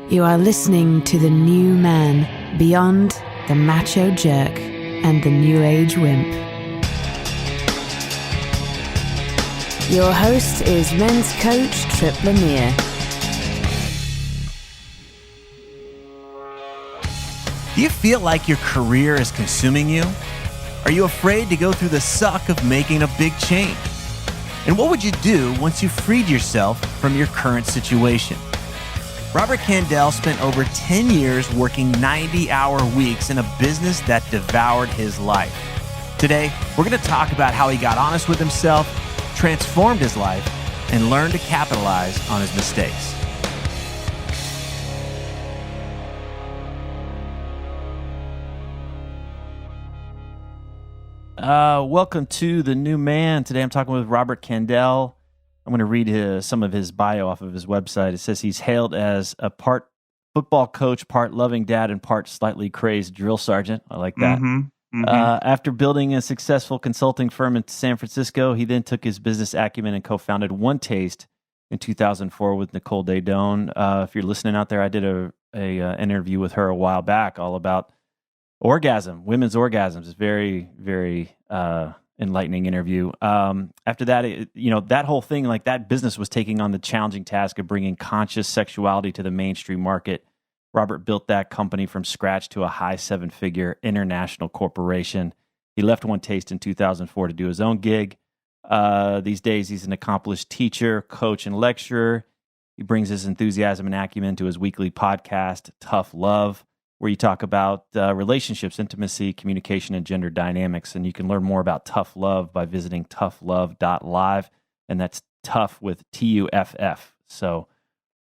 You are listening to the new man, beyond the macho jerk and the new age wimp. Your host is men's coach Tripp Lanier. Do you feel like your career is consuming you? Are you afraid to go through the suck of making a big change? And what would you do once you freed yourself from your current situation? Robert Kandell spent over 10 years working 90-hour weeks in a business that devoured his life. Today, we're going to talk about how he got honest with himself, transformed his life, and learned to capitalize on his mistakes. Welcome to The New Man. Today I'm talking with Robert Kandell. I'm going to read some of his bio off of his website. It says he's hailed as a part football coach, part loving dad, and part slightly crazed drill sergeant. I like that. After building a successful consulting firm in San Francisco, he then took his business acumen and co-founded One Taste in 2004 with Nicole Daedone. If you're listening out there, I did an interview with her a while back all about orgasm, women's orgasms. It's very, very enlightening interview. After that, that whole thing, like that business was taking on the challenging task of bringing conscious sexuality to the mainstream market. Robert built that company from scratch to a high seven-figure international corporation. He left One Taste in 2004 to do his own gig. These days, he's an accomplished teacher, coach, and lecturer. He brings his enthusiasm and acumen to his weekly podcast, Tough Love, where you talk about relationships, intimacy, communication, and gender dynamics. And you can learn more about Tough Love by visiting toughlove.live. And that's tough with TUFF. So,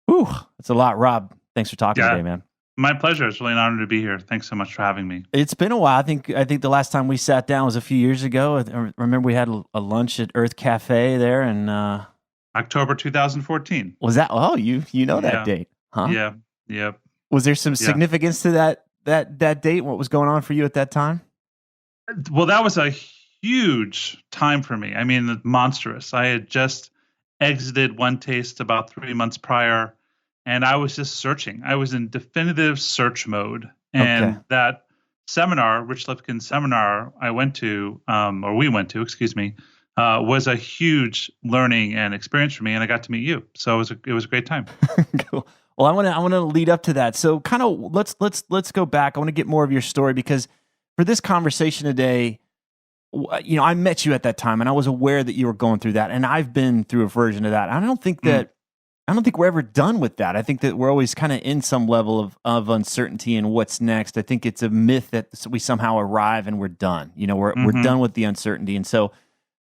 it's a lot. Rob, thanks for talking today, man. My pleasure. It's really an honor to be here. Thanks so much for having me. It's been a while. I think the last time we sat down was a few years ago. I remember we had a lunch at Earth Cafe there in October 2014. Was that? Oh, you know that date, huh? Yeah. Yep. Was there some significance to that date? What was going on for you at that time? Well, that was a huge time for me. I mean, monstrous. I had just exited One Taste about 3 months prior, and I was just searching. I was in definitive search mode. And that seminar, Rich Lipkin's seminar we went to, was a huge learning and experience for me, and I got to meet you. So it was a great time. Cool. Well, I want to lead up to that. So kind of let's go back. I want to get more of your story because for this conversation today, I met you at that time and I was aware that you were going through that, and I've been through a version of that. I don't think we're ever done with that. I think that we're always kind of in some level of uncertainty and what's next. I think it's a myth that we somehow arrive and we're done. We're done with the uncertainty. And so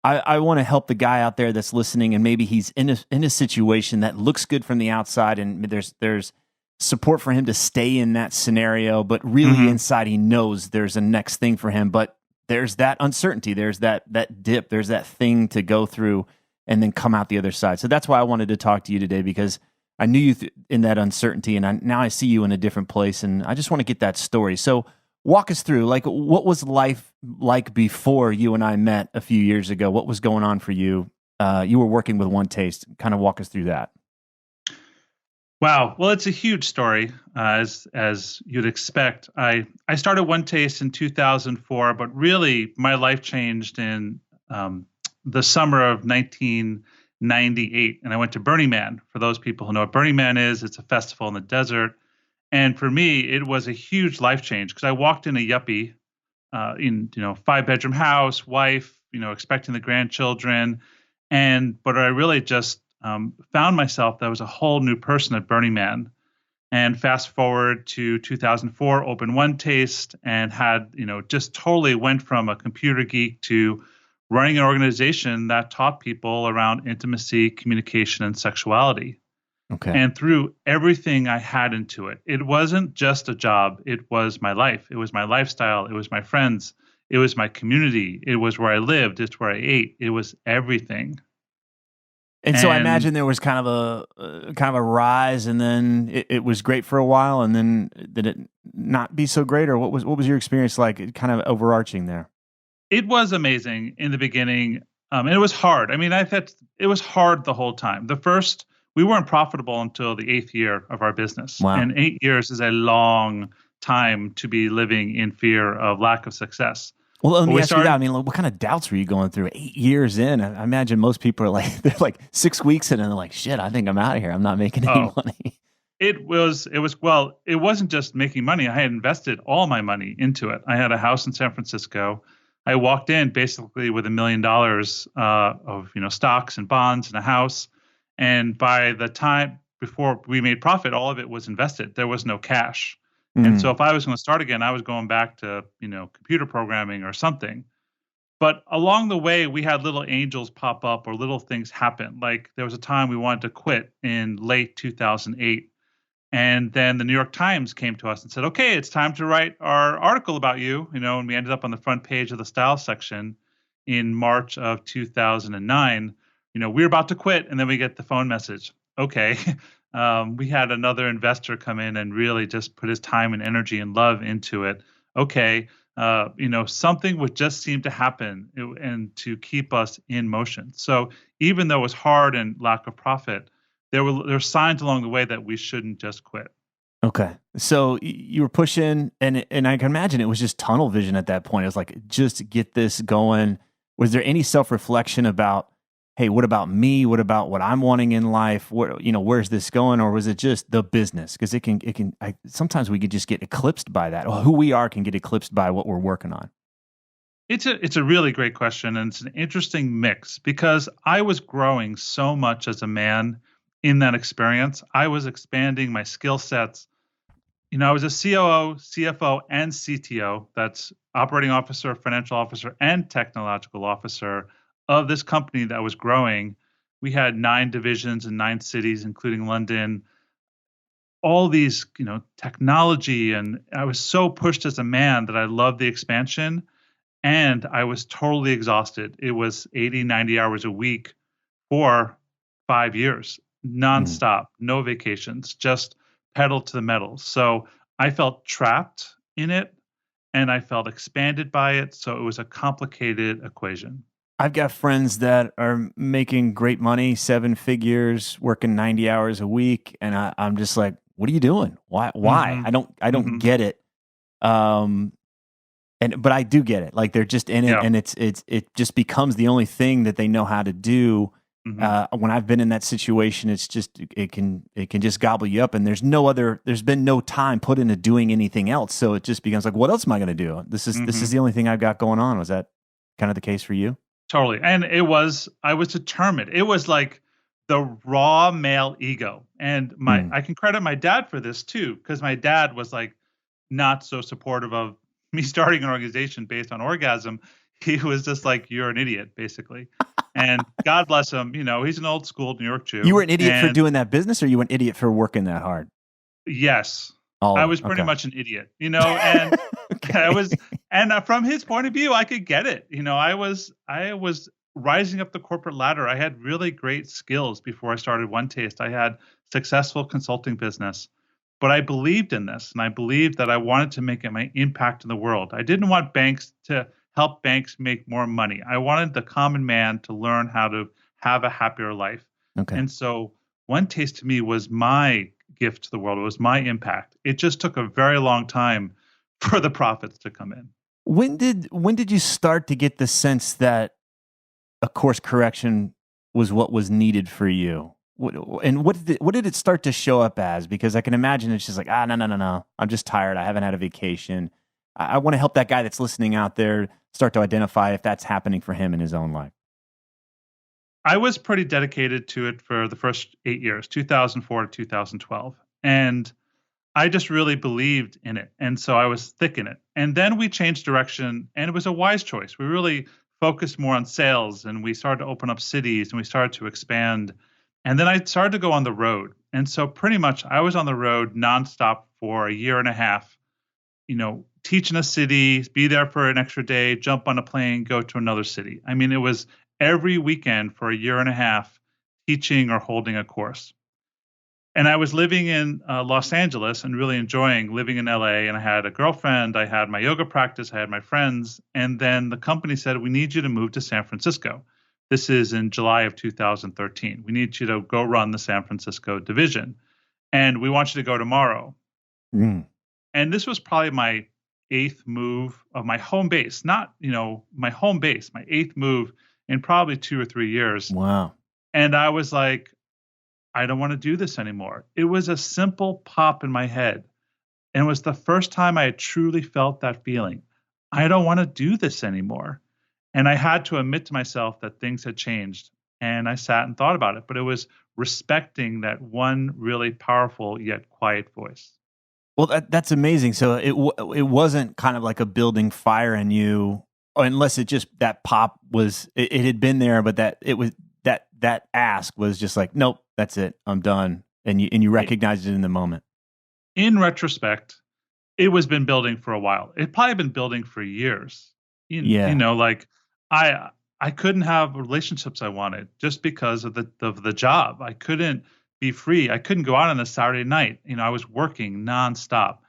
I want to help the guy out there that's listening, and maybe he's in a situation that looks good from the outside, and there's support for him to stay in that scenario, but really inside he knows there's a next thing for him. But there's that uncertainty, there's that dip, there's that thing to go through and then come out the other side. So that's why I wanted to talk to you today, because I knew you in that uncertainty, and now I see you in a different place, and I just want to get that story. So walk us through, like, what was life like before you and I met a few years ago? What was going on for you? You were working with One Taste. Kind of walk us through that. Wow. Well, it's a huge story, as you'd expect. I started One Taste in 2004, but really my life changed in the summer of 1998, and I went to Burning Man. For those people who know what Burning Man is, it's a festival in the desert. And for me, it was a huge life change because I walked in a yuppie, 5-bedroom house, wife, expecting the grandchildren. But I really just found myself that I was a whole new person at Burning Man. And fast forward to 2004, opened One Taste, and had, just totally went from a computer geek to running an organization that taught people around intimacy, communication, and sexuality. Okay. And threw everything I had into it. It wasn't just a job. It was my life. It was my lifestyle. It was my friends. It was my community. It was where I lived. It's where I ate. It was everything. And so I imagine there was kind of a rise, and then it was great for a while, and then did it not be so great, or what was your experience like? Kind of overarching there. It was amazing in the beginning, and it was hard. I mean, it was hard the whole time. The first we weren't profitable until the 8th year of our business. Wow. And 8 years is a long time to be living in fear of lack of success. Well, let But me we ask you that. started, I mean, like, what kind of doubts were you going through 8 years in? I imagine most people are like, they're like 6 weeks in and they're like, shit, I think I'm out of here. I'm not making any oh, money. well, it wasn't just making money. I had invested all my money into it. I had a house in San Francisco. I walked in basically with $1 million of stocks and bonds and a house. And by the time before we made profit, all of it was invested. There was no cash. And so Mm. if I was going to start again, I was going back to computer programming or something. But along the way, we had little angels pop up or little things happen. Like there was a time we wanted to quit in late 2008. And then the New York Times came to us and said, okay, it's time to write our article about you, and we ended up on the front page of the style section in March of 2009. We were about to quit, and then we get the phone message. Okay. We had another investor come in and really just put his time and energy and love into it. Okay. Something would just seem to happen and to keep us in motion. So even though it was hard and lack of profit, there were signs along the way that we shouldn't just quit. Okay. So you were pushing, and I can imagine it was just tunnel vision at that point. It was like, just get this going. Was there any self-reflection about, hey, what about me? What about what I'm wanting in life? Where's this going? Or was it just the business? Because sometimes we could just get eclipsed by that. Or who we are can get eclipsed by what we're working on. It's a really great question, and it's an interesting mix because I was growing so much as a man in that experience. I was expanding my skill sets. I was a COO, CFO, and CTO. That's operating officer, financial officer, and technological officer of this company that was growing. We had 9 divisions in 9 cities, including London. All these, technology, and I was so pushed as a man that I loved the expansion, and I was totally exhausted. It was 80, 90 hours a week for 5 years, nonstop, no vacations, just pedal to the metal. So I felt trapped in it and I felt expanded by it. So it was a complicated equation. I've got friends that are making great money, 7 figures, working 90 hours a week, and I'm just like, what are you doing? Why? Mm-hmm. I don't get it. But I do get it. Like they're just in it, Yeah. and it just becomes the only thing that they know how to do. Mm-hmm. When I've been in that situation, it's just it can just gobble you up, and there's been no time put into doing anything else. So it just becomes like, what else am I going to do? This is the only thing I've got going on. Was that kind of the case for you? Totally. And I was determined. It was like the raw male ego. And I can credit my dad for this too, because my dad was like not so supportive of me starting an organization based on orgasm. He was just like, you're an idiot, basically. And God bless him, he's an old school New York Jew. You were an idiot for doing that business, or you were an idiot for working that hard? Yes. Oh, I was pretty much an idiot, and I was, and from his point of view, I could get it. I was rising up the corporate ladder. I had really great skills before I started One Taste. I had successful consulting business, but I believed in this, and I believed that I wanted to make my impact in the world. I didn't want banks to help banks make more money. I wanted the common man to learn how to have a happier life. Okay. And so One Taste to me was my gift to the world. It was my impact. It just took a very long time for the profits to come in. When did you start to get the sense that a course correction was what was needed for you? And what did it start to show up as? Because I can imagine it's just like, no. I'm just tired. I haven't had a vacation. I want to help that guy that's listening out there start to identify if that's happening for him in his own life. I was pretty dedicated to it for the first 8 years, 2004 to 2012. And I just really believed in it. And so I was thick in it. And then we changed direction, and it was a wise choice. We really focused more on sales, and we started to open up cities, and we started to expand. And then I started to go on the road. And so pretty much I was on the road nonstop for a year and a half, teach in a city, be there for an extra day, jump on a plane, go to another city. I mean, it was every weekend for a year and a half teaching or holding a course. And I was living in Los Angeles and really enjoying living in LA. And I had a girlfriend, I had my yoga practice, I had my friends. And then the company said, we need you to move to San Francisco. This is in July of 2013. We need you to go run the San Francisco division. And we want you to go tomorrow. Mm. And this was probably my 8th move of my home base, not, my home base, my 8th move in probably 2 or 3 years. Wow. And I was like, I don't want to do this anymore. It was a simple pop in my head. And it was the first time I had truly felt that feeling. I don't want to do this anymore. And I had to admit to myself that things had changed. And I sat and thought about it. But it was respecting that one really powerful yet quiet voice. Well, that's amazing. So it wasn't kind of like a building fire in you, unless it just that pop was it had been there, but that it was that ask was just like, nope, that's it, I'm done, and you recognized it in the moment. In retrospect, it was been building for a while. It probably been building for years. Like I couldn't have relationships I wanted just because of the job. I couldn't be free. I couldn't go out on a Saturday night. I was working nonstop.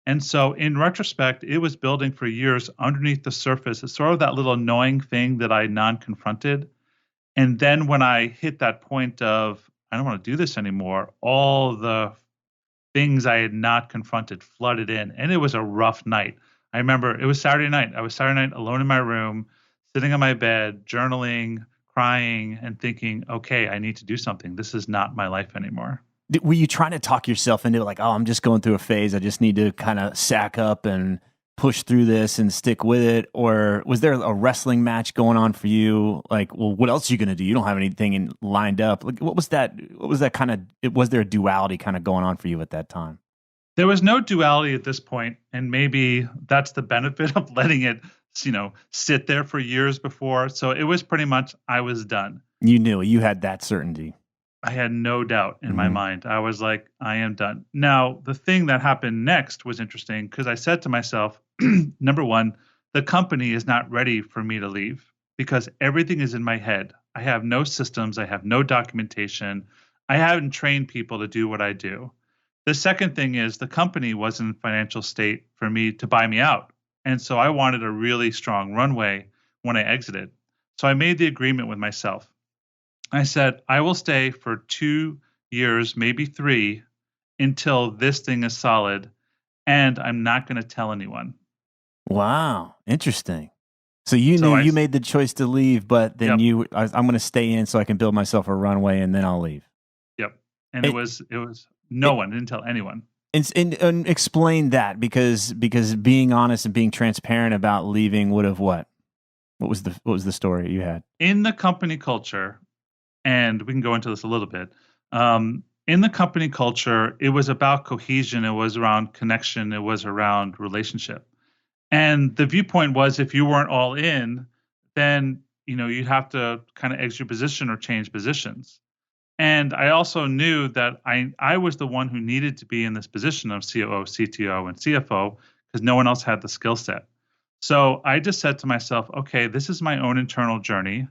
And so in retrospect, it was building for years underneath the surface. It's sort of that little annoying thing that I non-confronted. And then when I hit that point of, I don't want to do this anymore, all the things I had not confronted flooded in. And it was a rough night. I remember it was Saturday night. I was Saturday night alone in my room, sitting on my bed, journaling, crying, and thinking, okay, I need to do something. This is not my life anymore. Were you trying to talk yourself into it, like, oh, I'm just going through a phase, I just need to kind of sack up and push through this and stick with it? Or was there a wrestling match going on for you? Like, well, what else are you going to do? You don't have anything lined up. Like, what was that kind of, was there a duality kind of going on for you at that time? There was no duality at this point, and maybe that's the benefit of letting it, sit there for years before. So it was pretty much, I was done. You knew, you had that certainty. I had no doubt in my mind. I was like, I am done. Now, the thing that happened next was interesting because I said to myself, number one, the company is not ready for me to leave because everything is in my head. I have no systems. I have no documentation. I haven't trained people to do what I do. The second thing is the company wasn't in financial state for me to buy me out. And so I wanted a really strong runway when I exited. So I made the agreement with myself. I said, I will stay for 2 years, maybe 3, until this thing is solid, and I'm not going to tell anyone. Wow. Interesting. So you made the choice to leave, but then I'm going to stay in so I can build myself a runway and then I'll leave. Yep. And it was no one, didn't tell anyone. And explain that because being honest and being transparent about leaving would have what? What was the story you had? In the company culture, and we can go into this a little bit. In the company culture, it was about cohesion. It was around connection. It was around relationship. And the viewpoint was if you weren't all in, then you'd have to kind of exit your position or change positions. And I also knew that I was the one who needed to be in this position of COO, CTO, and CFO because no one else had the skill set. So I just said to myself, okay, this is my own internal journey.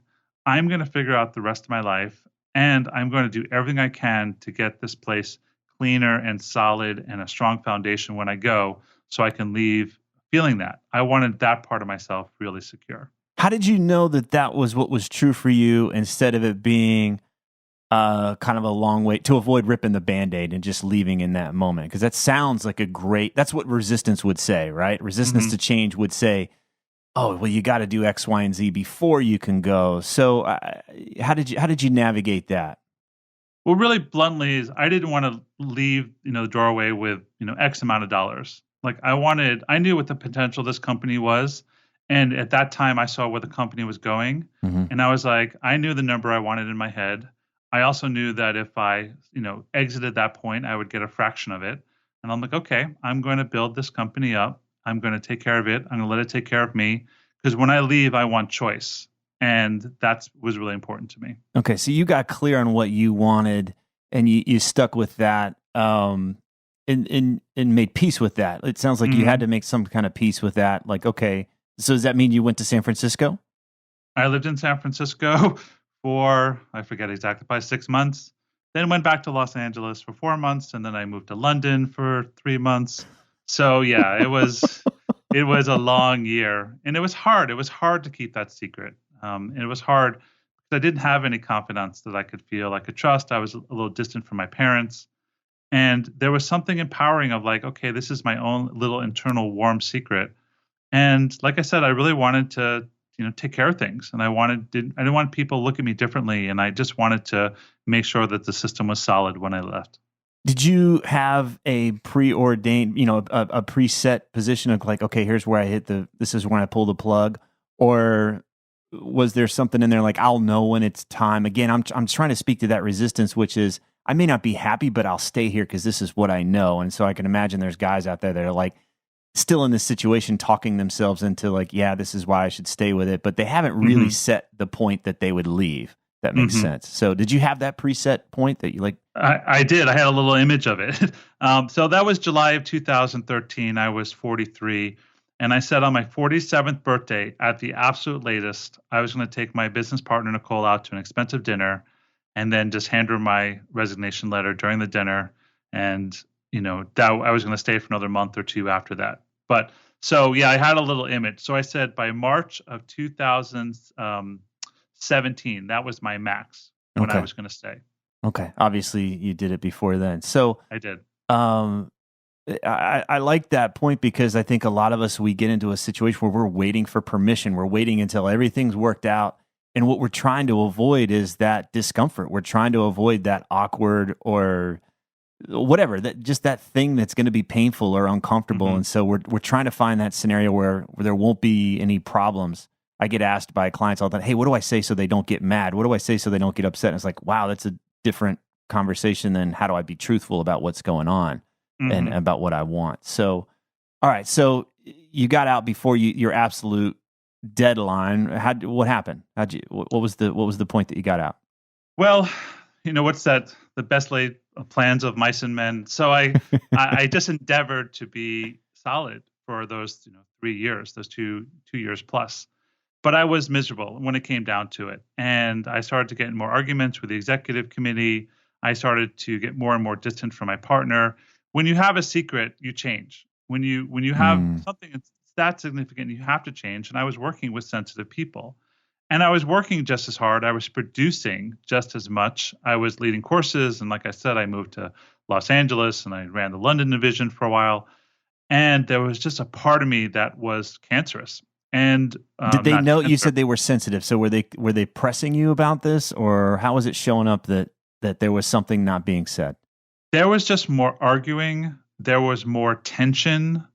I'm going to figure out the rest of my life, and I'm going to do everything I can to get this place cleaner and solid and a strong foundation when I go so I can leave feeling that. I wanted that part of myself really secure. How did you know that was what was true for you instead of it being kind of a long way to avoid ripping the Band-Aid and just leaving in that moment? Because that sounds like that's what resistance would say, right? Resistance to change would say, oh, well, you got to do X, Y, and Z before you can go. So how did you navigate that? Well, really bluntly, is I didn't want to leave, the doorway with, X amount of dollars. Like I knew what the potential of this company was. And at that time I saw where the company was going. And I was like, I knew the number I wanted in my head. I also knew that if I, exited that point, I would get a fraction of it. And I'm like, okay, I'm going to build this company up. I'm going to take care of it. I'm going to let it take care of me. Because when I leave, I want choice. And that was really important to me. Okay, so you got clear on what you wanted and you stuck with that and made peace with that. It sounds like you had to make some kind of peace with that. Like, okay, so does that mean you went to San Francisco? I lived in San Francisco for, I forget exactly, probably 6 months. Then went back to Los Angeles for 4 months. And then I moved to London for 3 months. So yeah, it was a long year, and it was hard. It was hard to keep that secret. And it was hard I didn't have any confidants that I could feel I could trust. I was a little distant from my parents. And there was something empowering of like, okay, this is my own little internal warm secret. And like I said, I really wanted to, take care of things. And I didn't want people to look at me differently. And I just wanted to make sure that the system was solid when I left. Did you have a preordained, a preset position of like, okay, here's where this is when I pull the plug? Or was there something in there like, I'll know when it's time? Again, I'm trying to speak to that resistance, which is, I may not be happy, but I'll stay here because this is what I know. And so I can imagine there's guys out there that are like still in this situation, talking themselves into like, yeah, this is why I should stay with it. But they haven't really set the point that they would leave. That makes sense. So did you have that preset point that you like? I did. I had a little image of it. So that was July of 2013. I was 43. And I said on my 47th birthday, at the absolute latest, I was going to take my business partner, Nicole, out to an expensive dinner and then just hand her my resignation letter during the dinner. And, that I was going to stay for another month or two after that. But so, yeah, I had a little image. So I said by March of 2017, that was my max when I was going to stay. Okay. Obviously, you did it before then. So I did. I like that point because I think a lot of us, we get into a situation where we're waiting for permission. We're waiting until everything's worked out. And what we're trying to avoid is that discomfort. We're trying to avoid that awkward or whatever, that thing that's going to be painful or uncomfortable. And so we're trying to find that scenario where there won't be any problems. I get asked by clients all the time, hey, what do I say so they don't get mad? What do I say so they don't get upset? And it's like, wow, that's a different conversation than how do I be truthful about what's going on and about what I want. So, all right. So you got out before your absolute deadline. What happened? What was the point that you got out? Well, what's that? The best laid plans of mice and men. So I just endeavored to be solid for those 3 years, those two years plus. But I was miserable when it came down to it. And I started to get in more arguments with the executive committee. I started to get more and more distant from my partner. When you have a secret, you change. When you have something that's that significant, you have to change. And I was working with sensitive people. And I was working just as hard. I was producing just as much. I was leading courses. And like I said, I moved to Los Angeles and I ran the London division for a while. And there was just a part of me that was cancerous. And did they know? You said they were sensitive. So were they pressing you about this, or how was it showing up that there was something not being said? There was just more arguing. There was more tension.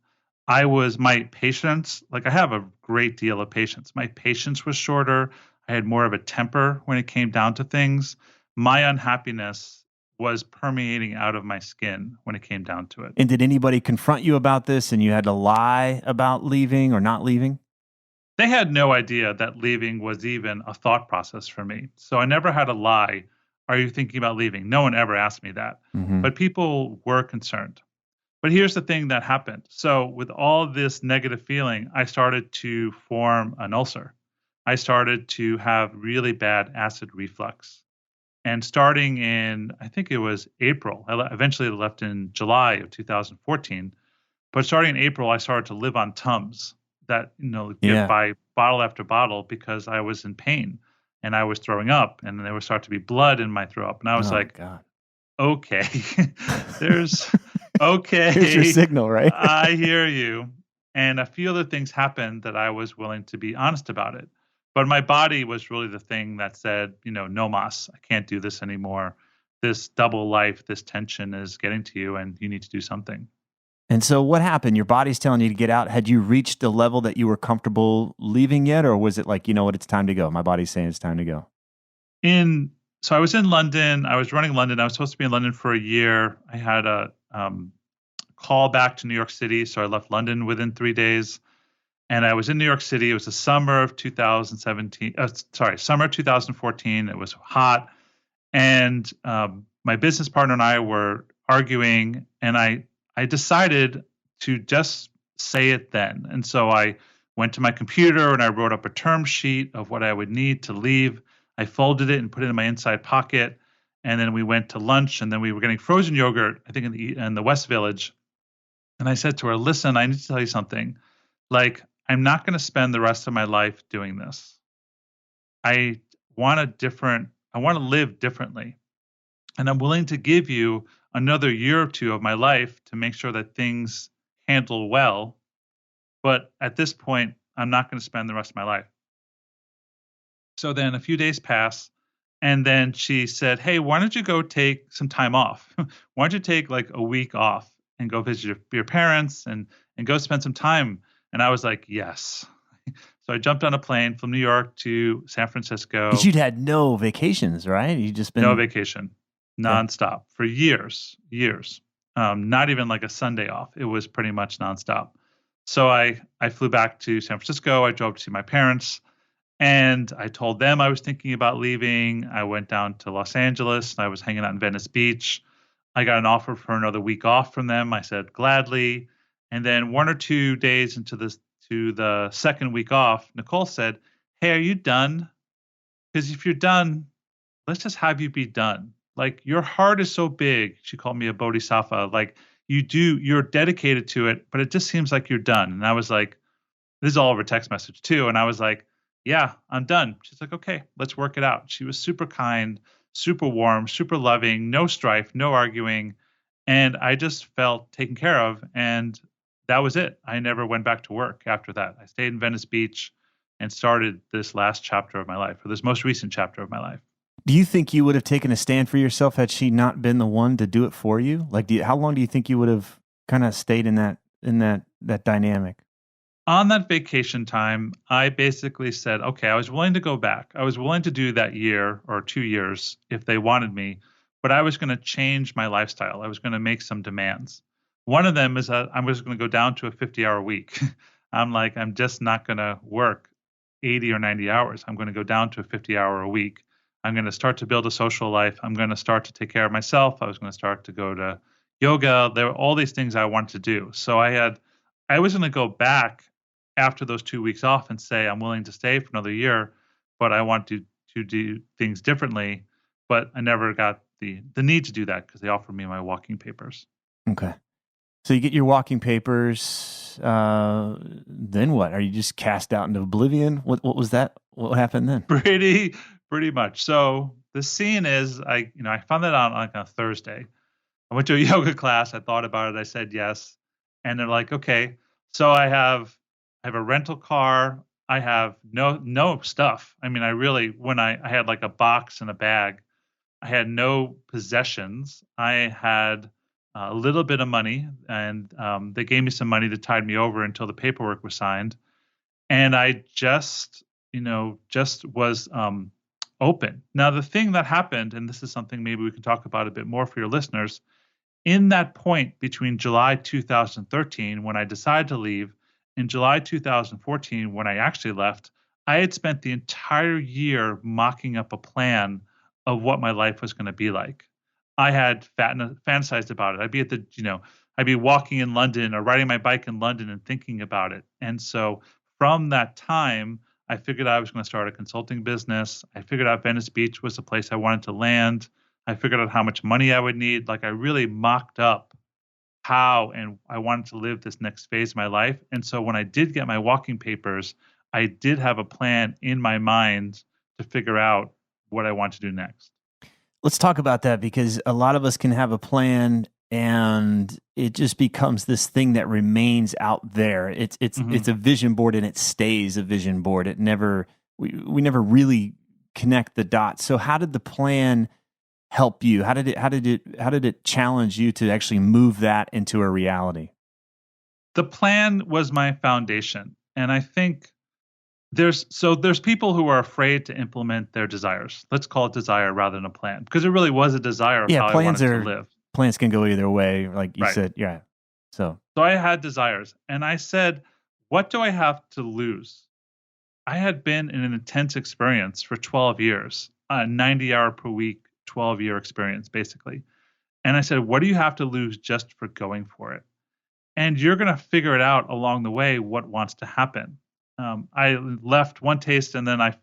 My patience, like I have a great deal of patience. My patience was shorter. I had more of a temper when it came down to things. My unhappiness was permeating out of my skin when it came down to it. And did anybody confront you about this and you had to lie about leaving or not leaving? They had no idea that leaving was even a thought process for me. So I never had to lie. Are you thinking about leaving? No one ever asked me that. But people were concerned. But here's the thing that happened. So with all this negative feeling, I started to form an ulcer. I started to have really bad acid reflux. And starting in, I think it was April, eventually I left in July of 2014. But starting in April, I started to live on Tums that, get by bottle after bottle because I was in pain and I was throwing up and there would start to be blood in my throat. And I was okay, okay. Here's your signal, right? I hear you. And a few other things happened that I was willing to be honest about it. But my body was really the thing that said, no mas, I can't do this anymore. This double life, this tension is getting to you and you need to do something. And so what happened? Your body's telling you to get out. Had you reached the level that you were comfortable leaving yet? Or was it like, you know what, it's time to go? My body's saying it's time to go. So I was in London. I was running London. I was supposed to be in London for a year. I had a call back to New York City. So I left London within 3 days. And I was in New York City. It was the summer of 2014. It was hot. And my business partner and I were arguing. And I decided to just say it then. And so I went to my computer and I wrote up a term sheet of what I would need to leave. I folded it and put it in my inside pocket. And then we went to lunch and then we were getting frozen yogurt, I think in the West Village. And I said to her, listen, I need to tell you something. Like, I'm not going to spend the rest of my life doing this. I want to live differently. And I'm willing to give you another year or two of my life to make sure that things handle well. But at this point, I'm not going to spend the rest of my life. So then a few days pass. And then she said, "Hey, why don't you go take some time off? Why don't you take like a week off and go visit your parents and go spend some time?" And I was like, "Yes." So I jumped on a plane from New York to San Francisco. Because you'd had no vacations, right? You just been No vacation, nonstop for years. Not even like a Sunday off. It was pretty much nonstop. So I flew back to San Francisco. I drove to see my parents. And I told them I was thinking about leaving. I went down to Los Angeles. And I was hanging out in Venice Beach. I got an offer for another week off from them. I said gladly. And then 1 or 2 days into the second week off, Nicole said, "Hey, are you done? Because if you're done, let's just have you be done. Like your heart is so big." She called me a bodhisattva. Like you're dedicated to it, but it just seems like you're done. And I was like, this is all over text message too. And I was like, "Yeah, I'm done." She's like, "Okay, let's work it out." She was super kind, super warm, super loving, no strife, no arguing. And I just felt taken care of. And that was it. I never went back to work after that. I stayed in Venice Beach and started this last chapter of my life, or this most recent chapter of my life. Do you think you would have taken a stand for yourself had she not been the one to do it for you? Like, how long do you think you would have kind of stayed in that dynamic? On that vacation time, I basically said, okay, I was willing to go back. I was willing to do that year or 2 years if they wanted me, but I was going to change my lifestyle. I was going to make some demands. One of them is that I was going to go down to a 50-hour week. I'm like, I'm just not going to work 80 or 90 hours. I'm going to go down to a 50-hour a week. I'm going to start to build a social life. I'm going to start to take care of myself. I was going to start to go to yoga. There were all these things I wanted to do. So I was going to go back after those 2 weeks off and say, I'm willing to stay for another year, but I want to do things differently. But I never got the need to do that because they offered me my walking papers. Okay. So you get your walking papers, then what? Are you just cast out into oblivion? What was that? What happened then? Pretty much. So the scene is, I found that out on like a Thursday. I went to a yoga class. I thought about it. I said yes. And they're like, okay. So I have a rental car. I have no stuff. I mean, I had like a box and a bag. I had no possessions. I had a little bit of money, and they gave me some money to tide me over until the paperwork was signed. And I just was open. Now, the thing that happened, and this is something maybe we can talk about a bit more for your listeners, in that point between July 2013, when I decided to leave, and July 2014, when I actually left, I had spent the entire year mocking up a plan of what my life was going to be like. I had fantasized about it. I'd be walking in London or riding my bike in London and thinking about it. And so from that time, I figured I was going to start a consulting business. I figured out Venice Beach was the place I wanted to land. I figured out how much money I would need. Like I really mocked up how and I wanted to live this next phase of my life. And so when I did get my walking papers, I did have a plan in my mind to figure out what I want to do next. Let's talk about that, because a lot of us can have a plan and it just becomes this thing that remains out there. It's a vision board, and it stays a vision board. It never we never really connect the dots. So how did the plan help you? How did it challenge you to actually move that into a reality? The plan was my foundation. And I think there's people who are afraid to implement their desires. Let's call it desire rather than a plan, because it really was a desire of how I wanted to live. Plans can go either way, like you said. Yeah. So I had desires, and I said, what do I have to lose? I had been in an intense experience for 12 years, a 90-hour per week, 12-year experience, basically. And I said, what do you have to lose just for going for it? And you're going to figure it out along the way what wants to happen. I left one taste, and then I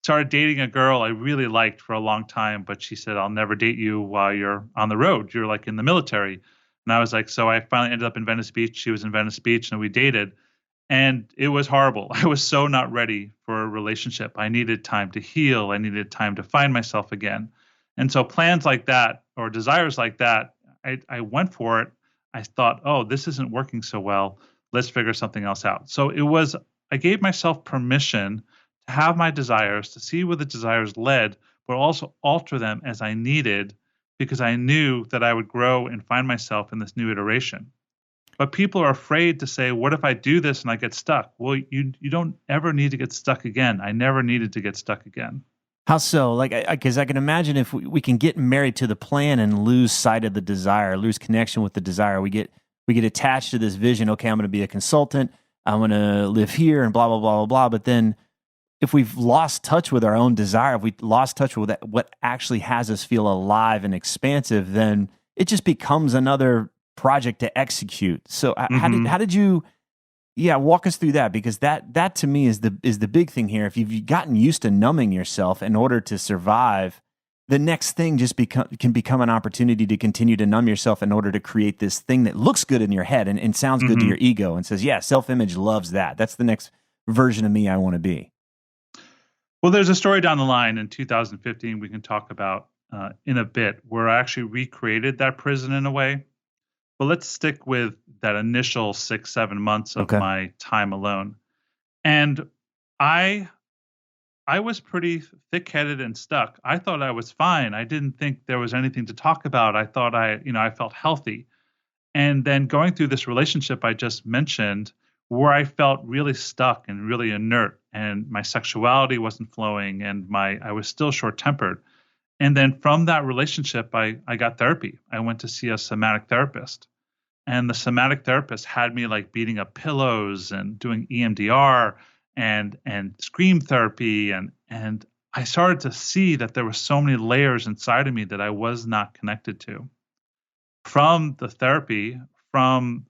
started dating a girl I really liked for a long time, but she said, I'll never date you while you're on the road. You're like in the military. And I was like, so I finally ended up in Venice Beach. She was in Venice Beach, and we dated. And it was horrible. I was so not ready for a relationship. I needed time to heal. I needed time to find myself again. And so plans like that or desires like that, I went for it. I thought, oh, this isn't working so well. Let's figure something else out. So I gave myself permission to have my desires, to see where the desires led, but also alter them as I needed because I knew that I would grow and find myself in this new iteration. But people are afraid to say, what if I do this and I get stuck? Well, you don't ever need to get stuck again. I never needed to get stuck again. How so? Like, because I can imagine if we can get married to the plan and lose sight of the desire, lose connection with the desire. We get attached to this vision. Okay, I'm going to be a consultant. I'm going to live here and blah, blah, blah, blah, blah. But then if we've lost touch with our own desire, if we lost touch with what actually has us feel alive and expansive, then it just becomes another project to execute. So how did you walk us through that? Because that to me is the big thing here. If you've gotten used to numbing yourself in order to survive, the next thing just can become an opportunity to continue to numb yourself in order to create this thing that looks good in your head and sounds good to your ego and says, yeah, self-image loves that. That's the next version of me I want to be. Well, there's a story down the line in 2015 we can talk about in a bit where I actually recreated that prison in a way. But let's stick with that initial 6-7 months of my time alone. And I was pretty thick-headed and stuck. I thought I was fine. I didn't think there was anything to talk about. I thought I felt healthy. And then going through this relationship I just mentioned, where I felt really stuck and really inert, and my sexuality wasn't flowing, and I was still short-tempered. And then from that relationship, I got therapy. I went to see a somatic therapist. And the somatic therapist had me like beating up pillows and doing EMDR and scream therapy. And I started to see that there were so many layers inside of me that I was not connected to. From the therapy, from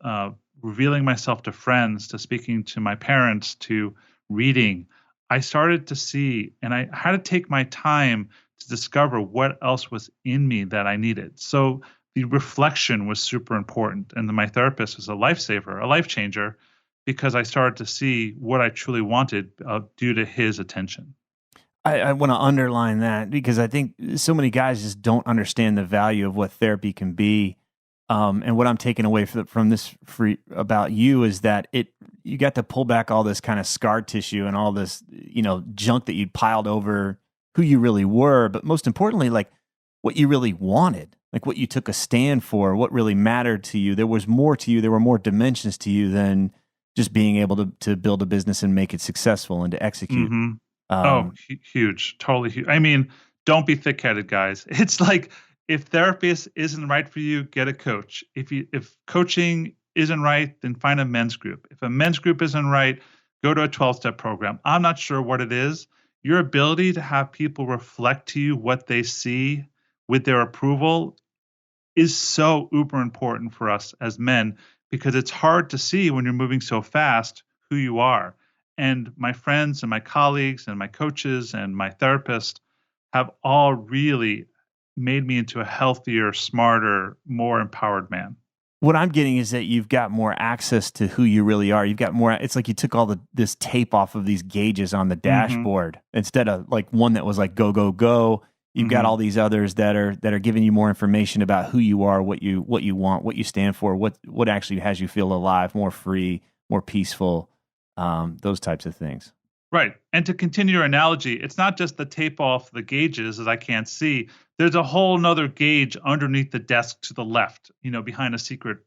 revealing myself to friends, to speaking to my parents, to reading, I started to see, and I had to take my time to discover what else was in me that I needed. So the reflection was super important. And then my therapist was a lifesaver, a life changer, because I started to see what I truly wanted due to his attention. I want to underline that because I think so many guys just don't understand the value of what therapy can be. And what I'm taking away from this about you is that you got to pull back all this kind of scar tissue and all this, junk that you'd piled over who you really were, but most importantly, like what you really wanted, like what you took a stand for, what really mattered to you. There was more to you. There were more dimensions to you than just being able to build a business and make it successful and to execute. Huge, totally huge. I mean, don't be thick-headed, guys. It's like, if therapy isn't right for you, get a coach. If coaching isn't right, then find a men's group. If a men's group isn't right, go to a 12-step program. I'm not sure what it is. Your ability to have people reflect to you what they see with their approval is so uber important for us as men, because it's hard to see when you're moving so fast who you are. And my friends and my colleagues and my coaches and my therapist have all really made me into a healthier, smarter, more empowered man. What I'm getting is that you've got more access to who you really are. You've got more. It's like you took all this tape off of these gauges on the dashboard instead of like one that was like go, go, go. You've got all these others that are giving you more information about who you are, what you want, what you stand for, what actually has you feel alive, more free, more peaceful, those types of things. Right. And to continue your analogy, it's not just the tape off the gauges that I can't see. There's a whole nother gauge underneath the desk to the left, behind a secret,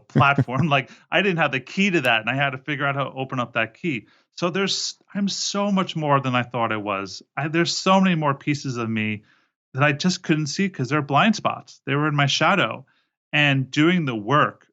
platform. Like I didn't have the key to that, and I had to figure out how to open up that key. So I'm so much more than I thought I was. There's so many more pieces of me that I just couldn't see because they're blind spots. They were in my shadow. And doing the work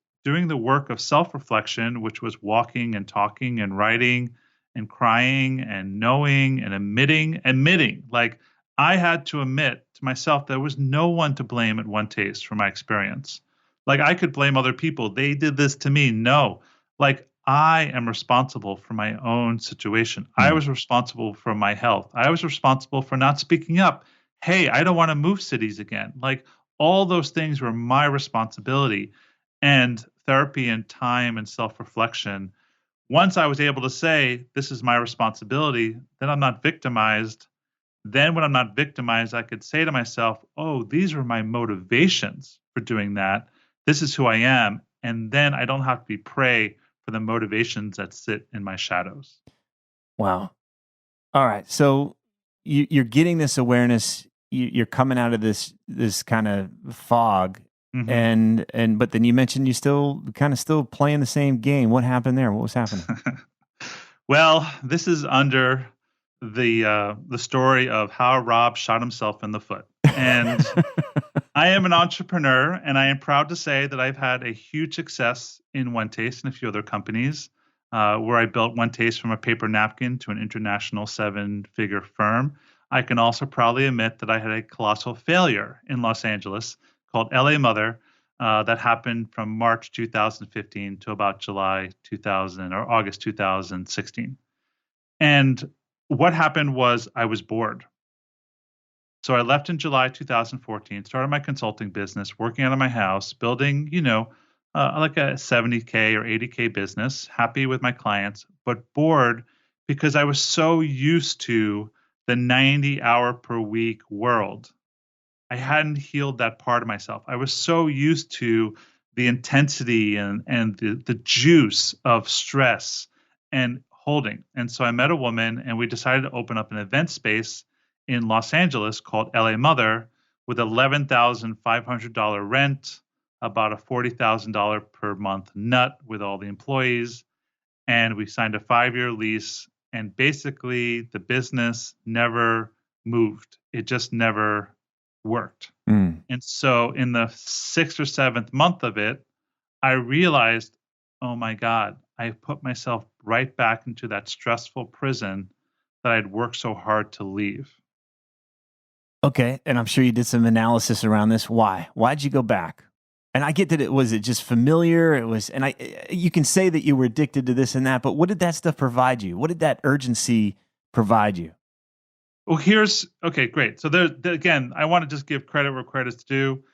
of self-reflection, which was walking and talking and writing and crying and knowing and admitting, like I had to admit to myself there was no one to blame at One Taste for my experience. Like I could blame other people. They did this to me. No, like I am responsible for my own situation. I was responsible for my health. I was responsible for not speaking up. Hey, I don't want to move cities again. Like all those things were my responsibility. And therapy and time and self-reflection Once I was able to say, this is my responsibility, then I'm not victimized. Then when I'm not victimized, I could say to myself, oh, these were my motivations for doing that. This is who I am. And then I don't have to be prey for the motivations that sit in my shadows. Wow. All right. So you're getting this awareness. You're coming out of this kind of fog, Mm-hmm. but then you mentioned you still playing the same game. What happened there? What was happening? Well, this is under the story of how Rob shot himself in the foot. And I am an entrepreneur, and I am proud to say that I've had a huge success in One Taste and a few other companies, where I built One Taste from a paper napkin to an international 7-figure firm. I can also proudly admit that I had a colossal failure in Los Angeles called LA Mother, that happened from March 2015 to about July 2000 or August 2016. And what happened was I was bored. So I left in July 2014, started my consulting business, working out of my house, building, like a 70K or 80K business, happy with my clients, but bored because I was so used to the 90-hour per week world. I hadn't healed that part of myself. I was so used to the intensity and the juice of stress and holding. And so I met a woman and we decided to open up an event space in Los Angeles called LA Mother with $11,500 rent, about a $40,000 per month nut with all the employees. And we signed a 5-year lease. And basically, the business never moved. It just never worked. And so, in the 6th or 7th month of it, I realized, oh my God, I put myself right back into that stressful prison that I'd worked so hard to leave. Okay, and I'm sure you did some analysis around this. Why? Why'd you go back? And I get that it was just familiar. It was, and you can say that you were addicted to this and that, but what did that stuff provide you? What did that urgency provide you? Well, okay, great. So again, I want to just give credit where credit's due.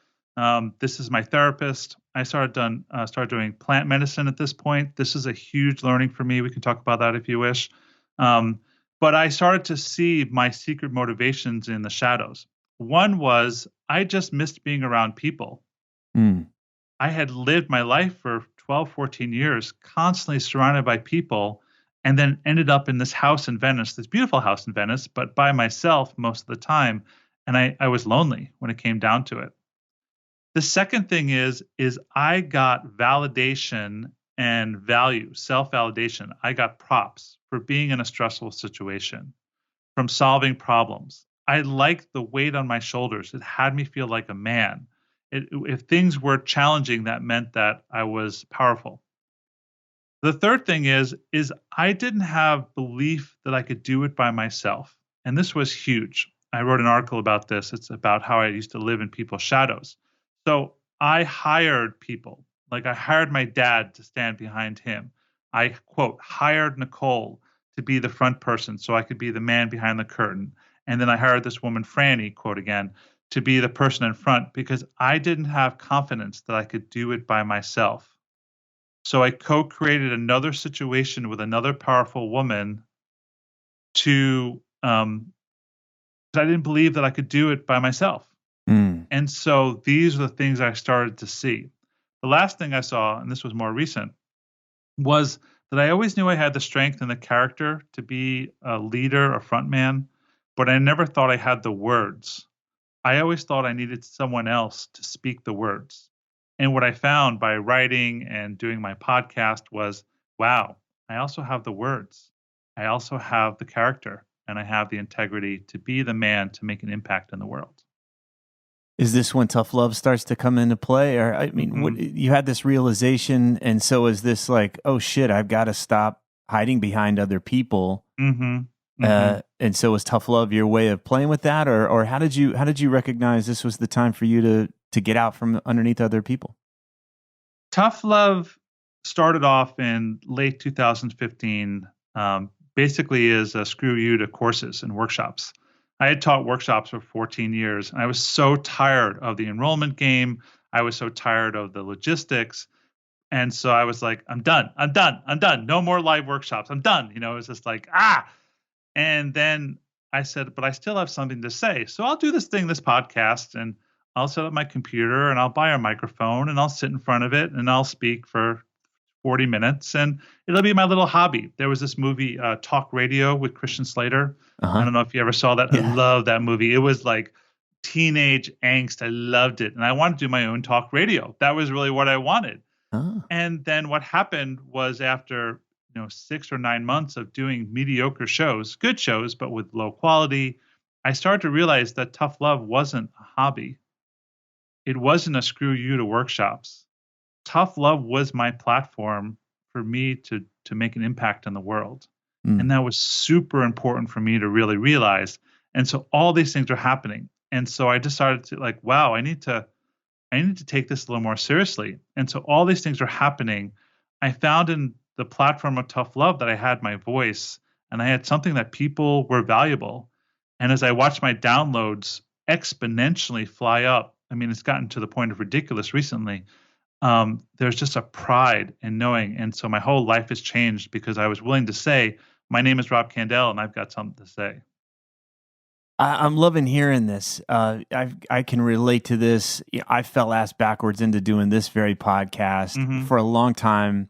This is my therapist. I started doing plant medicine at this point. This is a huge learning for me. We can talk about that if you wish. But I started to see my secret motivations in the shadows. One was I just missed being around people. I had lived my life for 12, 14 years, constantly surrounded by people, and then ended up in this house in Venice, this beautiful house in Venice, but by myself most of the time. And I was lonely when it came down to it. The second thing is I got validation and value, self-validation. I got props for being in a stressful situation, from solving problems. I liked the weight on my shoulders. It had me feel like a man. If things were challenging, that meant that I was powerful. The third thing is I didn't have belief that I could do it by myself. And this was huge. I wrote an article about this. It's about how I used to live in people's shadows. So I hired people. Like I hired my dad to stand behind him. I, quote, hired Nicole to be the front person so I could be the man behind the curtain. And then I hired this woman, Franny, quote again, to be the person in front because I didn't have confidence that I could do it by myself. So I co-created another situation with another powerful woman to, because I didn't believe that I could do it by myself. And so these are the things I started to see. The last thing I saw, and this was more recent, was that I always knew I had the strength and the character to be a leader, a front man, but I never thought I had the words. I always thought I needed someone else to speak the words. And what I found by writing and doing my podcast was, wow, I also have the words. I also have the character and I have the integrity to be the man to make an impact in the world. Is this when tough love starts to come into play? Or, I mean, what, you had this realization, and so is this like, oh shit, I've got to stop hiding behind other people. And so was tough love your way of playing with that, or how did you recognize this was the time for you to get out from underneath other people? Tough love started off in late 2015, basically as a screw you to courses and workshops. I had taught workshops for 14 years, and I was so tired of the enrollment game. I was so tired of the logistics. And so I was like, I'm done. No more live workshops. I'm done. It was just like, And then I said, but I still have something to say. So I'll do this podcast, and I'll set up my computer and I'll buy a microphone and I'll sit in front of it and I'll speak for 40 minutes and it'll be my little hobby. There was this movie, Talk Radio with Christian Slater. I don't know if you ever saw that. Yeah. I love that movie. It was like teenage angst. I loved it. And I wanted to do my own talk radio. That was really what I wanted. And then what happened was after 6 or 9 months of doing mediocre shows, good shows, but with low quality, I started to realize that tough love wasn't a hobby. It wasn't a screw you to workshops. Tough love was my platform for me to make an impact in the world. And that was super important for me to really realize. And so all these things are happening. And so I decided to like, wow, I need to take this a little more seriously. And so all these things are happening. I found in the platform of tough love that I had my voice and I had something that people were valuable. And as I watched my downloads exponentially fly up, I mean, it's gotten to the point of ridiculous recently. There's just a pride in knowing. And so my whole life has changed because I was willing to say, my name is Rob Kandell and I've got something to say. I'm loving hearing this. I can relate to this. I fell ass backwards into doing this very podcast. For a long time.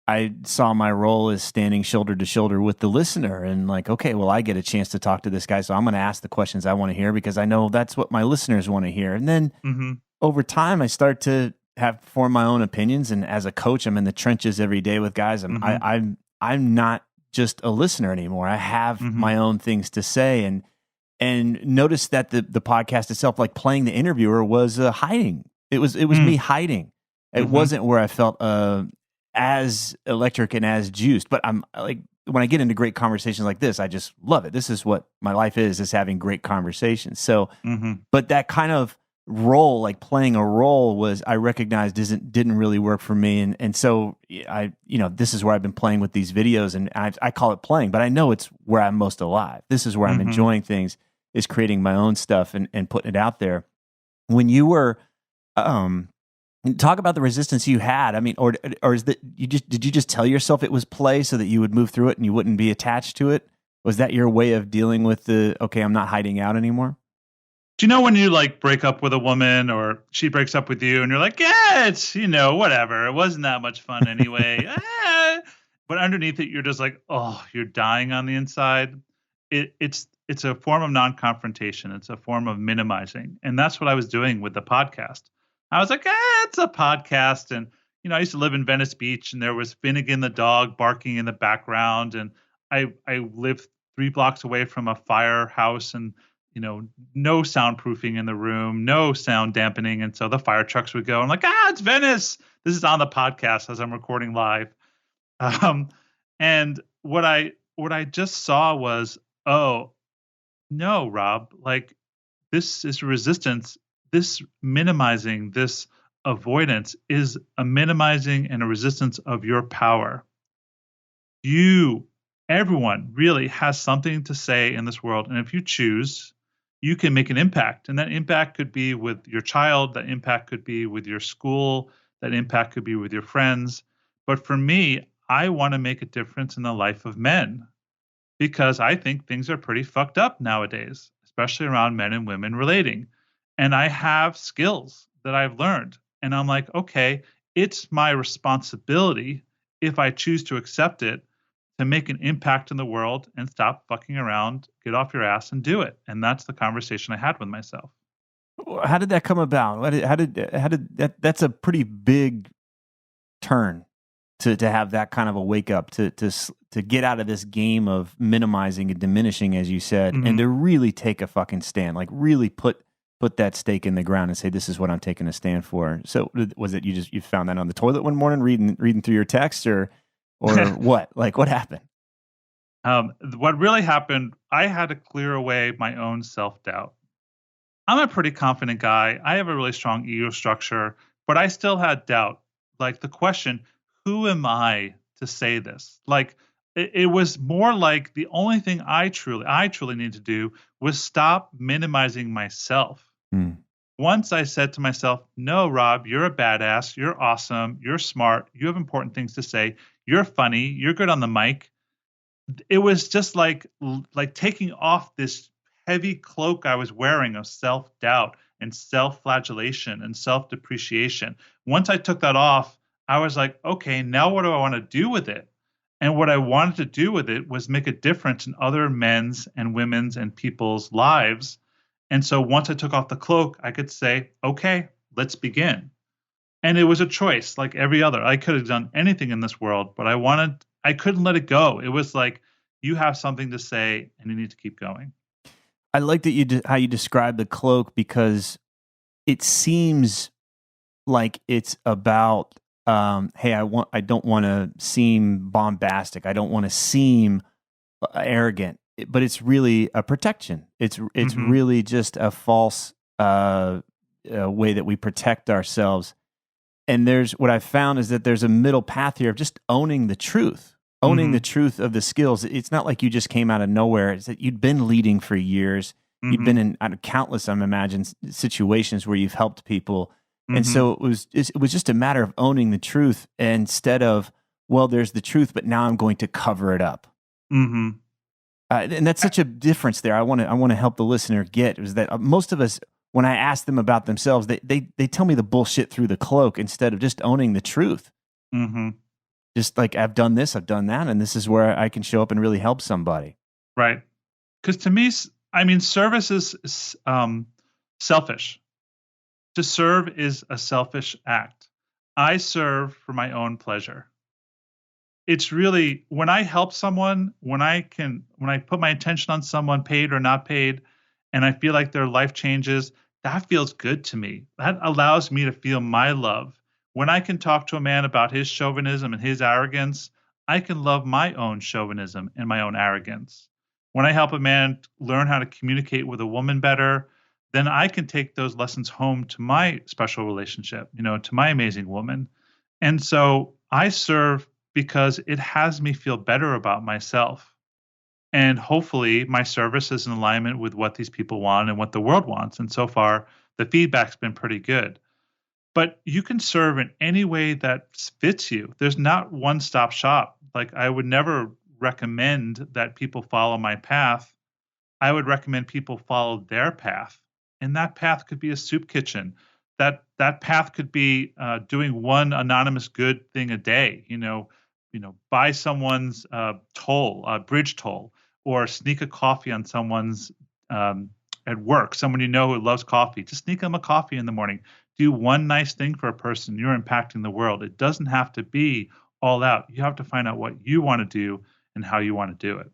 I saw my role as standing shoulder to shoulder with the listener and like, okay, well, I get a chance to talk to this guy, so I'm going to ask the questions I want to hear because I know that's what my listeners want to hear. And then over time, I start to form my own opinions. And as a coach, I'm in the trenches every day with guys. I'm not just a listener anymore. I have my own things to say. And notice that the podcast itself, like playing the interviewer, was hiding. It was me hiding. It wasn't where I felt as electric and as juiced. But I'm like, when I get into great conversations like this, I just love it. This is what my life is having great conversations. So, but that kind of role, like playing a role, was I recognized didn't really work for me. And so this is where I've been playing with these videos, and I call it playing, but I know it's where I'm most alive. This is where I'm enjoying things, is creating my own stuff and putting it out there. When you were, talk about the resistance you had. I mean, or is that did you just tell yourself it was play so that you would move through it and you wouldn't be attached to it? Was that your way of dealing with okay, I'm not hiding out anymore? Do you know when you like break up with a woman or she breaks up with you and you're like, yeah, it's, whatever. It wasn't that much fun anyway. But underneath it, you're just like, oh, you're dying on the inside. It's a form of non-confrontation. It's a form of minimizing. And that's what I was doing with the podcast. I was like, it's a podcast. And, I used to live in Venice Beach and there was Finnegan the dog barking in the background. And I lived 3 blocks away from a firehouse and, no soundproofing in the room, no sound dampening. And so the fire trucks would go. I'm like, it's Venice. This is on the podcast as I'm recording live. And what I just saw was, oh, no, Rob, like this is resistance. This minimizing, this avoidance is a minimizing and a resistance of your power. Everyone really has something to say in this world. And if you choose, you can make an impact. And that impact could be with your child. That impact could be with your school. That impact could be with your friends. But for me, I want to make a difference in the life of men because I think things are pretty fucked up nowadays, especially around men and women relating. And I have skills that I've learned. And I'm like, okay, it's my responsibility, if I choose to accept it, to make an impact in the world and stop fucking around, get off your ass and do it. And that's the conversation I had with myself. How did that come about? How did that's a pretty big turn to have that kind of a wake up, to get out of this game of minimizing and diminishing, as you said, and to really take a fucking stand, like really put that stake in the ground and say, this is what I'm taking a stand for. So was it you found that on the toilet one morning reading through your text or what? Like what happened? What really happened, I had to clear away my own self-doubt. I'm a pretty confident guy. I have a really strong ego structure, but I still had doubt. Like the question, who am I to say this? Like it was more like the only thing I truly need to do was stop minimizing myself. Once I said to myself, no, Rob, you're a badass. You're awesome. You're smart. You have important things to say. You're funny. You're good on the mic. It was just like taking off this heavy cloak I was wearing of self-doubt and self-flagellation and self-depreciation. Once I took that off, I was like, okay, now what do I want to do with it? And what I wanted to do with it was make a difference in other men's and women's and people's lives. And so once I took off the cloak, I could say, okay, let's begin. And it was a choice like every other. I could have done anything in this world, but I couldn't let it go. It was like, you have something to say and you need to keep going. I like that how you describe the cloak, because it seems like it's about, hey, I don't want to seem bombastic. I don't want to seem arrogant, but it's really a protection. It's really just a false way that we protect ourselves. And what I've found is that there's a middle path here of just owning the truth. Owning the truth of the skills. It's not like you just came out of nowhere. It's that you'd been leading for years. You've been in countless, I imagine, situations where you've helped people. And so it was just a matter of owning the truth instead of, well, there's the truth, but now I'm going to cover it up. And that's such a difference there. I want to help the listener get is that most of us, when I ask them about themselves, they tell me the bullshit through the cloak instead of just owning the truth. Just like, I've done this, I've done that, and this is where I can show up and really help somebody. Right. Because to me, I mean, service is selfish. To serve is a selfish act. I serve for my own pleasure. It's really, when I help someone, when I put my attention on someone, paid or not paid, and I feel like their life changes, that feels good to me. That allows me to feel my love. When I can talk to a man about his chauvinism and his arrogance, I can love my own chauvinism and my own arrogance. When I help a man learn how to communicate with a woman better, then I can take those lessons home to my special relationship, to my amazing woman. And so I serve because it has me feel better about myself. And hopefully my service is in alignment with what these people want and what the world wants. And so far, the feedback's been pretty good. But you can serve in any way that fits you. There's not one-stop shop. Like, I would never recommend that people follow my path. I would recommend people follow their path. And that path could be a soup kitchen. That path could be doing one anonymous good thing a day. Buy someone's bridge toll, or sneak a coffee on someone's at work. Someone who loves coffee. Just sneak them a coffee in the morning. Do one nice thing for a person. You're impacting the world. It doesn't have to be all out. You have to find out what you want to do and how you want to do it.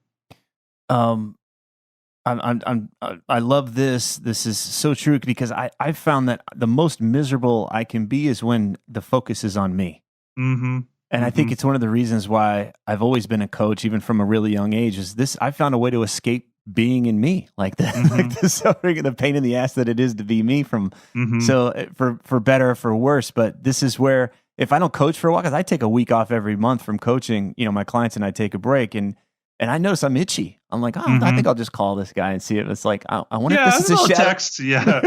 I love this. This is so true, because I found that the most miserable I can be is when the focus is on me. And I think it's one of the reasons why I've always been a coach, even from a really young age, is this. I found a way to escape being in me, like that, like the suffering and the pain in the ass that it is to be me so for better or for worse. But this is where, if I don't coach for a while, because I take a week off every month from coaching, my clients, and I take a break, and I notice I'm itchy. I'm like, I think I'll just call this guy and see if it's like, I wonder if this is a shadow text. Yeah.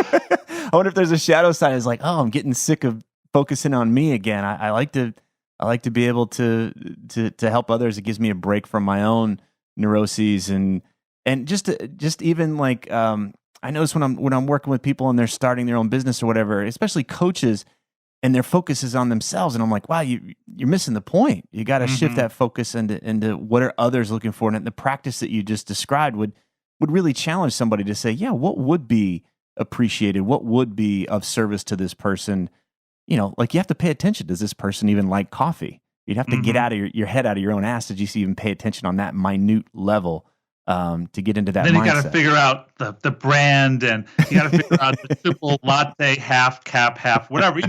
I wonder if there's a shadow side. It's like, I'm getting sick of focusing on me again. I like to be able to help others. It gives me a break from my own neuroses and just even like, I notice when I'm working with people and they're starting their own business or whatever, especially coaches, and their focus is on themselves, and I'm like, wow, you're missing the point. You got to shift that focus into what are others looking for, and the practice that you just described would really challenge somebody to say, yeah, what would be appreciated, what would be of service to this person. Like, you have to pay attention. Does this person even like coffee? You'd have to get out of your head out of your own ass to just even pay attention on that minute level to get into that mindset. Then you got to figure out the brand, and you got to figure out the triple latte, half cap, half whatever.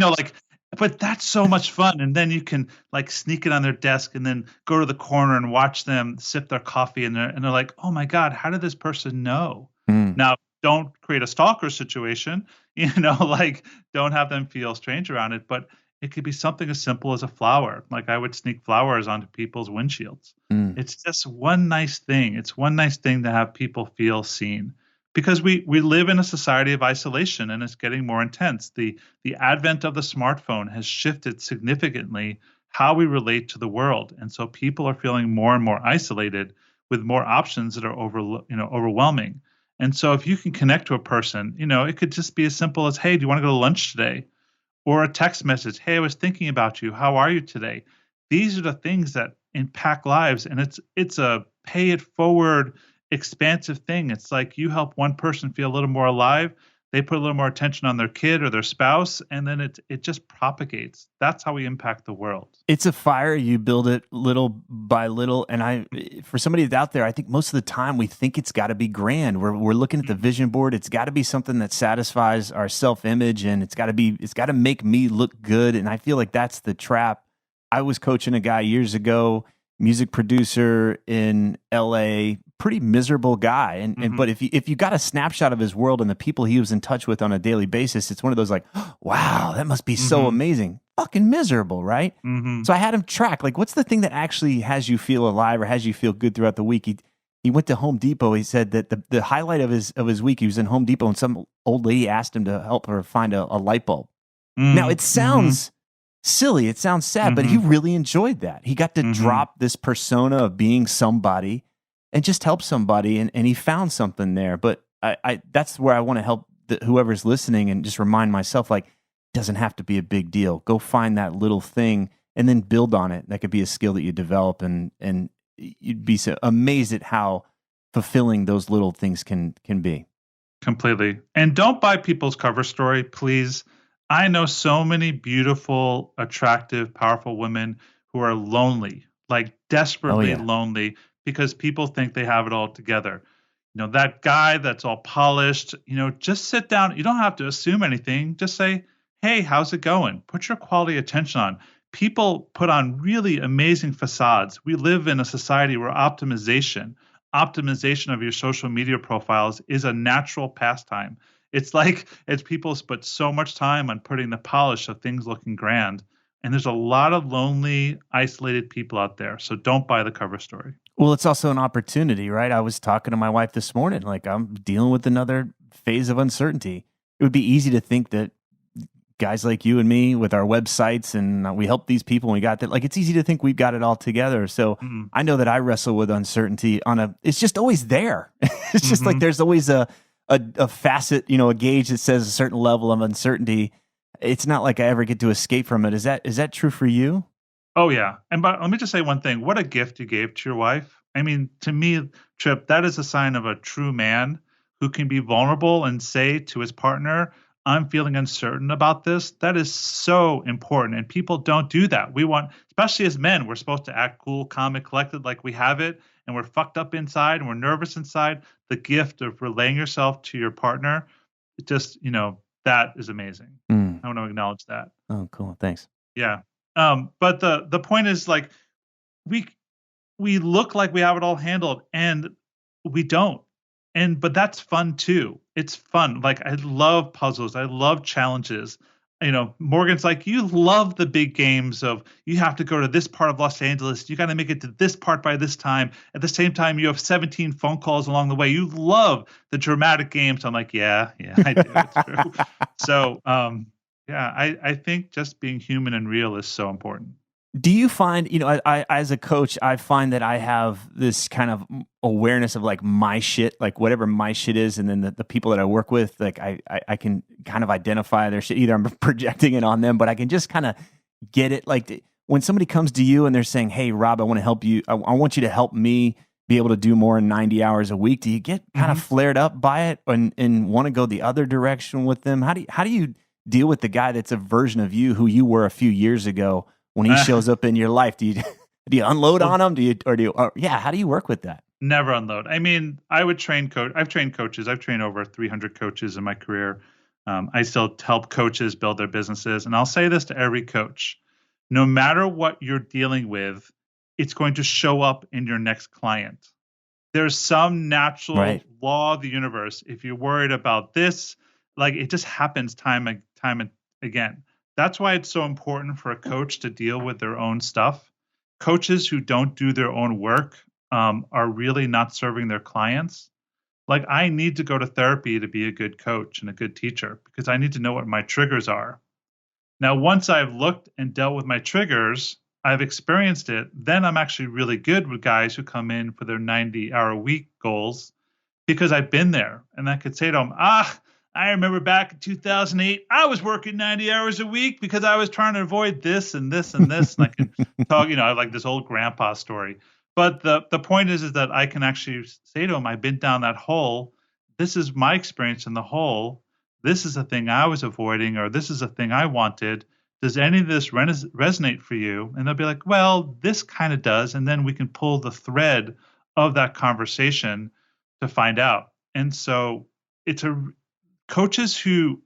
But that's so much fun. And then you can like sneak it on their desk and then go to the corner and watch them sip their coffee, and they're like, oh my God, how did this person know? Now, don't create a stalker situation, like, don't have them feel strange around it. But it could be something as simple as a flower. Like, I would sneak flowers onto people's windshields. It's just one nice thing. It's one nice thing to have people feel seen. because we live in a society of isolation, and it's getting more intense. The advent of the smartphone has shifted significantly how we relate to the world, and so people are feeling more and more isolated with more options that are overwhelming. And so if you can connect to a person, it could just be as simple as, hey, do you want to go to lunch today? Or a text message, hey, I was thinking about you, how are you today? These are the things that impact lives, and it's a pay it forward, expansive thing. It's like you help one person feel a little more alive, they put a little more attention on their kid or their spouse, and then it just propagates. That's how we impact the world. It's a fire. You build it little by little. And for somebody that's out there, I think most of the time we think it's got to be grand. We're looking at the vision board. It's got to be something that satisfies our self-image, and it's got to make me look good. And I feel like that's the trap. I was coaching a guy years ago, music producer in LA, pretty miserable guy. And but if you got a snapshot of his world and the people he was in touch with on a daily basis, it's one of those like, wow, that must be so amazing. Fucking miserable, right? So I had him track, like, what's the thing that actually has you feel alive or has you feel good throughout the week? He went to Home Depot. He said that the highlight of his week, he was in Home Depot and some old lady asked him to help her find a light bulb. Now it sounds silly, it sounds sad, but he really enjoyed that. He got to drop this persona of being somebody and just help somebody, and he found something there. But I that's where I want to help whoever's listening and just remind myself, like, it doesn't have to be a big deal. Go find that little thing and then build on it. That could be a skill that you develop, and you'd be so amazed at how fulfilling those little things can be. Completely. And don't buy people's cover story, please. I know so many beautiful, attractive, powerful women who are lonely, like desperately lonely, because people think they have it all together. That guy that's all polished, just sit down. You don't have to assume anything. Just say, hey, how's it going? Put your quality attention on. People put on really amazing facades. We live in a society where optimization of your social media profiles is a natural pastime. It's people put so much time on putting the polish of things looking grand. And there's a lot of lonely, isolated people out there. So don't buy the cover story. Well, it's also an opportunity, right? I was talking to my wife this morning, like, I'm dealing with another phase of uncertainty. It would be easy to think that guys like you and me with our websites and we help these people and we got that. Like, it's easy to think we've got it all together. So I know that I wrestle with uncertainty it's just always there. It's just like there's always a facet, a gauge that says a certain level of uncertainty. It's not like I ever get to escape from it. Is that true for you? Oh, yeah. And let me just say one thing. What a gift you gave to your wife. I mean, to me, Tripp, that is a sign of a true man who can be vulnerable and say to his partner, I'm feeling uncertain about this. That is so important. And people don't do that. We want, especially as men, we're supposed to act cool, calm, and collected like we have it. And we're fucked up inside and we're nervous inside. The gift of relaying yourself to your partner, that is amazing. I want to acknowledge that. Oh, cool. Thanks. Yeah. But the point is, like, we look like we have it all handled and we don't. But that's fun too. It's fun. Like, I love puzzles. I love challenges. Morgan's like, you love the big games of you have to go to this part of Los Angeles. You got to make it to this part by this time. At the same time, you have 17 phone calls along the way. You love the dramatic games. I'm like, yeah, I do. It's true. So, I think just being human and real is so important. Do you find, I as a coach, I find that I have this kind of awareness of like my shit, like whatever my shit is, and then the people that I work with, like I can kind of identify their shit. Either I'm projecting it on them, but I can just kind of get it. Like when somebody comes to you and they're saying, hey, Rob, I want to help you. I want you to help me be able to do more in 90 hours a week. Do you get kind of flared up by it and want to go the other direction with them? How do you deal with the guy that's a version of you who you were a few years ago? When he shows up in your life, do you unload on him? How do you work with that? Never unload. I mean, I've trained coaches. I've trained over 300 coaches in my career. I still help coaches build their businesses. And I'll say this to every coach: no matter what you're dealing with, it's going to show up in your next client. There's some natural law of the universe. If you're worried about this, like, it just happens time and again. That's why it's so important for a coach to deal with their own stuff. Coaches who don't do their own work are really not serving their clients. Like, I need to go to therapy to be a good coach and a good teacher because I need to know what my triggers are. Now, once I've looked and dealt with my triggers, I've experienced it, then I'm actually really good with guys who come in for their 90-hour-a-week goals because I've been there. And I could say to them, I remember back in 2008, I was working 90 hours a week because I was trying to avoid this and this and this. And I can talk, I like this old grandpa story. But the point is that I can actually say to them, I've been down that hole. This is my experience in the hole. This is a thing I was avoiding, or this is a thing I wanted. Does any of this resonate for you? And they'll be like, well, this kind of does. And then we can pull the thread of that conversation to find out. And so it's coaches who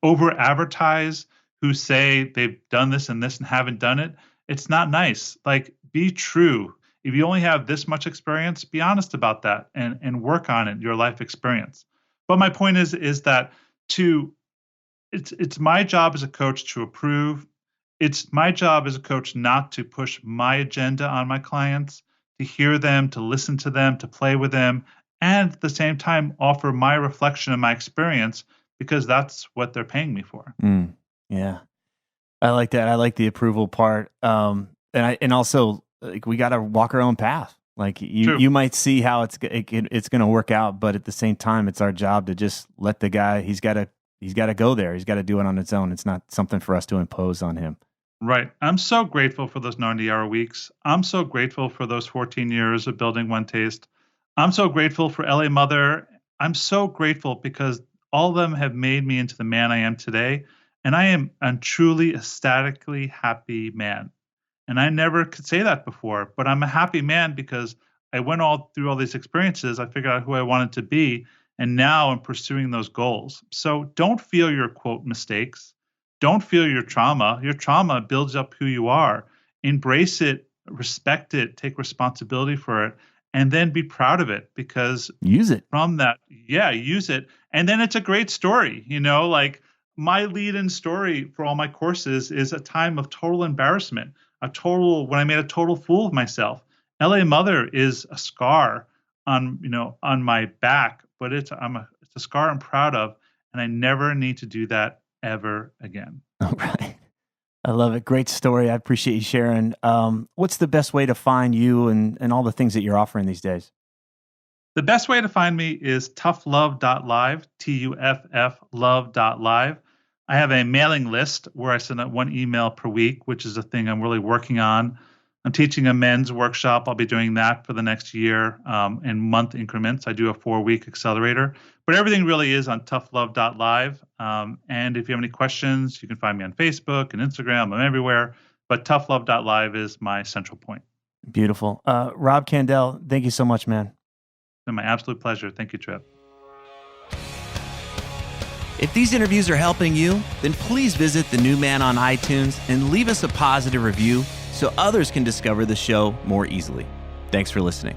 over advertise, who say they've done this and this and haven't done it. It's not nice. Like, be true. If you only have this much experience, be honest about that and work on it, your life experience. But my point is that it's my job as a coach to approve. It's my job as a coach not to push my agenda on my clients, to hear them, to listen to them, to play with them, and at the same time offer my reflection of my experience because that's what they're paying me for. Yeah. I like that. I like the approval part. And also, like, we got to walk our own path. Like, you might see how it's going to work out, but at the same time, it's our job to just let the guy, he's got to go there. He's got to do it on its own. It's not something for us to impose on him. Right. I'm so grateful for those 90-hour weeks. I'm so grateful for those 14 years of building One Taste. I'm so grateful for LA Mother. I'm so grateful because all of them have made me into the man I am today. And I am a truly ecstatically happy man. And I never could say that before, but I'm a happy man because I went through all these experiences. I figured out who I wanted to be. And now I'm pursuing those goals. So don't feel your quote mistakes. Don't feel your trauma. Your trauma builds up who you are. Embrace it, respect it, take responsibility for it, and then be proud of it because use it from that. Yeah, use it. And then it's a great story. Like my lead-in story for all my courses is a time of total embarrassment, when I made a total fool of myself. LA Mother is a scar on my back, but it's a scar I'm proud of, and I never need to do that ever again. All right. I love it. Great story. I appreciate you sharing. What's the best way to find you and all the things that you're offering these days? The best way to find me is toughlove.live, TUFF love.live. I have a mailing list where I send out one email per week, which is a thing I'm really working on. I'm teaching a men's workshop. I'll be doing that for the next year in month increments. I do a 4-week accelerator, but everything really is on toughlove.live. And if you have any questions, you can find me on Facebook and Instagram. I'm everywhere, but toughlove.live is my central point. Beautiful. Rob Kandell, thank you so much, man. It's been my absolute pleasure. Thank you, Tripp. If these interviews are helping you, then please visit The New Man on iTunes and leave us a positive review so others can discover the show more easily. Thanks for listening.